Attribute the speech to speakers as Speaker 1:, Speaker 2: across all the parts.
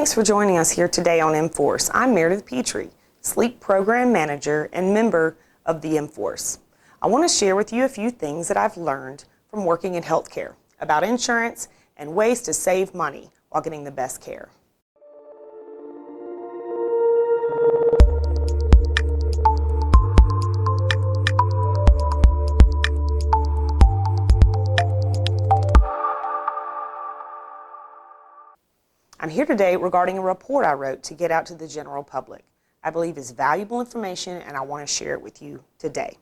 Speaker 1: Thanks for joining us here today on M-Force. I'm Meredith Petrie, Sleep Program Manager and member of the M-Force. I want to share with you a few things that I've learned from working in healthcare about insurance and ways to save money while getting the best care. I'm here today regarding a report I wrote to get out to the general public. I believe is valuable information and I want to share it with you today.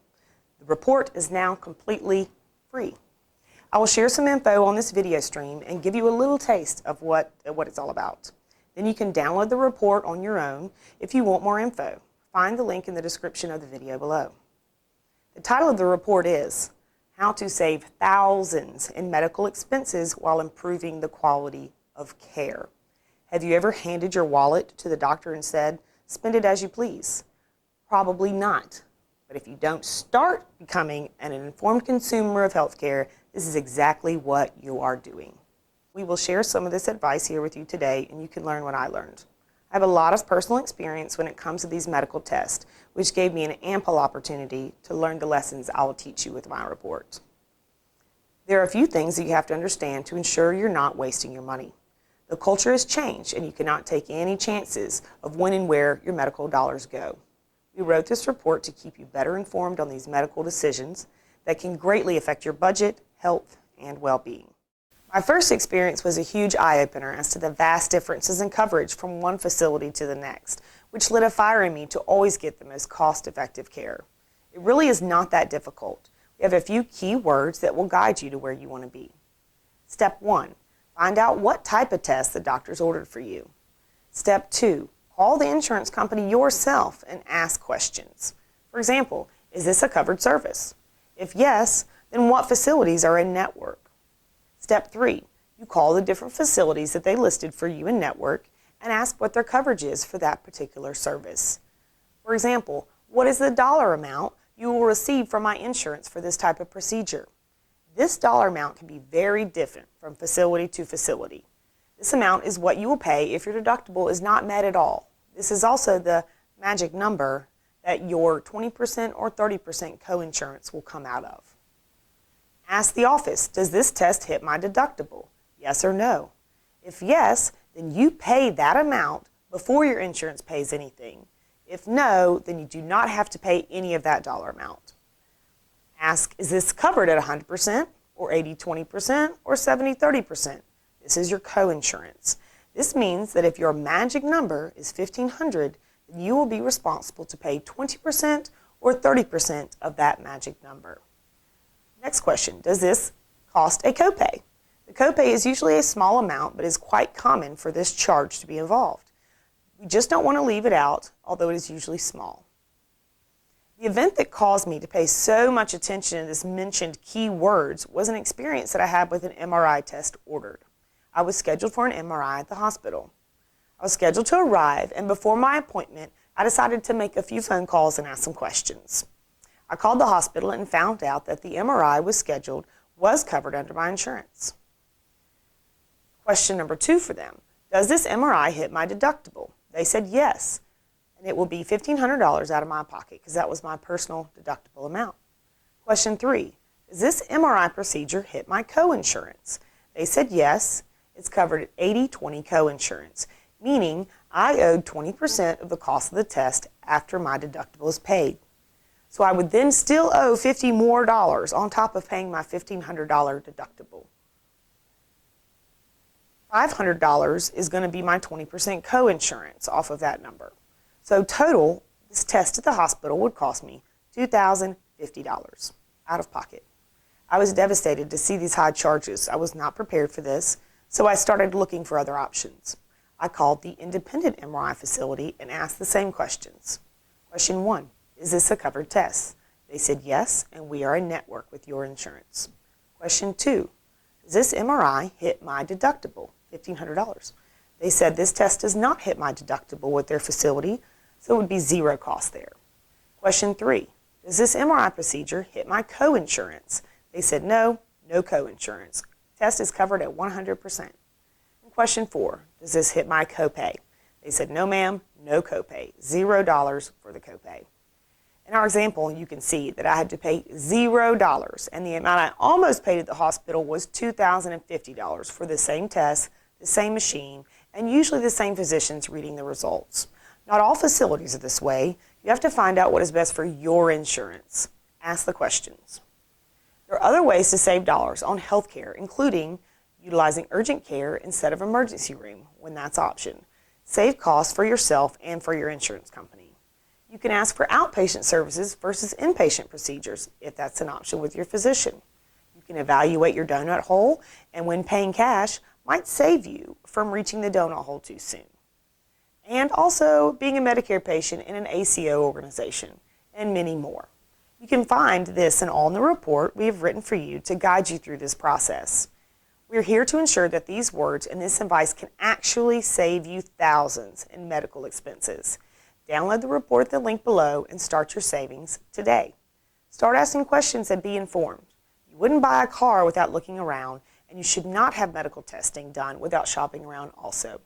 Speaker 1: The report is now completely free. I will share some info on this video stream and give you a little taste of what it's all about. Then you can download the report on your own if you want more info. Find the link in the description of the video below. The title of the report is How to Save Thousands in Medical Expenses While Improving the Quality of Care. Have you ever handed your wallet to the doctor and said, spend it as you please? Probably not. But if you don't start becoming an informed consumer of healthcare, this is exactly what you are doing. We will share some of this advice here with you today, and you can learn what I learned. I have a lot of personal experience when it comes to these medical tests, which gave me an ample opportunity to learn the lessons I will teach you with my report. There are a few things that you have to understand to ensure you're not wasting your money. The culture has changed, and you cannot take any chances of when and where your medical dollars go. We wrote this report to keep you better informed on these medical decisions that can greatly affect your budget, health, and well-being. My first experience was a huge eye-opener as to the vast differences in coverage from one facility to the next, which lit a fire in me to always get the most cost-effective care. It really is not that difficult. We have a few key words that will guide you to where you want to be. Step 1. Find out what type of test the doctor's ordered for you. Step 2, call the insurance company yourself and ask questions. For example, is this a covered service? If yes, then what facilities are in network? Step 3, you call the different facilities that they listed for you in network and ask what their coverage is for that particular service. For example, what is the dollar amount you will receive from my insurance for this type of procedure? This dollar amount can be very different from facility to facility. This amount is what you will pay if your deductible is not met at all. This is also the magic number that your 20% or 30% coinsurance will come out of. Ask the office, does this test hit my deductible? Yes or no? If yes, then you pay that amount before your insurance pays anything. If no, then you do not have to pay any of that dollar amount. Ask, is this covered at 100% or 80-20% or 70-30%? This is your coinsurance. This means that if your magic number is $1,500, then you will be responsible to pay 20% or 30% of that magic number. Next question, does this cost a copay? The copay is usually a small amount, but is quite common for this charge to be involved. We just don't want to leave it out, although it is usually small. The event that caused me to pay so much attention to this mentioned key words was an experience that I had with an MRI test ordered. I was scheduled for an MRI at the hospital. I was scheduled to arrive, and before my appointment, I decided to make a few phone calls and ask some questions. I called the hospital and found out that the MRI was covered under my insurance. Question number 2 for them, does this MRI hit my deductible? They said yes. And it will be $1,500 out of my pocket because that was my personal deductible amount. Question 3, does this MRI procedure hit my coinsurance? They said yes, it's covered at 80-20 coinsurance, meaning I owed 20% of the cost of the test after my deductible is paid. So I would then still owe $50 more on top of paying my $1,500 deductible. $500 is going to be my 20% coinsurance off of that number. So total, this test at the hospital would cost me $2,050 out of pocket. I was devastated to see these high charges. I was not prepared for this, so I started looking for other options. I called the independent MRI facility and asked the same questions. Question 1, is this a covered test? They said yes, and we are in network with your insurance. Question 2, does this MRI hit my deductible, $1,500? They said this test does not hit my deductible with their facility, so it would be zero cost there. Question 3, does this MRI procedure hit my coinsurance? They said no, no coinsurance. Test is covered at 100%. And Question 4, does this hit my copay? They said, no ma'am, no copay, $0 for the copay. In our example, you can see that I had to pay $0, and the amount I almost paid at the hospital was $2,050 for the same test, the same machine, and usually the same physicians reading the results. Not all facilities are this way. You have to find out what is best for your insurance. Ask the questions. There are other ways to save dollars on health care, including utilizing urgent care instead of emergency room when that's option. Save costs for yourself and for your insurance company. You can ask for outpatient services versus inpatient procedures if that's an option with your physician. You can evaluate your donut hole, and when paying cash might save you from reaching the donut hole too soon. And also being a Medicare patient in an A.C.O organization, and many more. You can find this and all in the report we have written for you to guide you through this process. We're here to ensure that these words and this advice can actually save you thousands in medical expenses. Download the report at the link below and start your savings today. Start asking questions and be informed. You wouldn't buy a car without looking around, and you should not have medical testing done without shopping around also.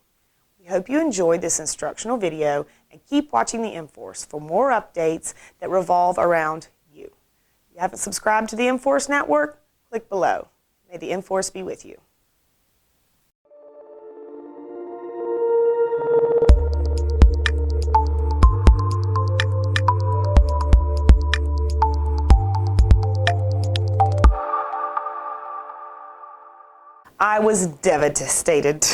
Speaker 1: We hope you enjoyed this instructional video and keep watching the M-Force for more updates that revolve around you. If you haven't subscribed to the M-Force Network, click below. May the M-Force be with you. I was devastated.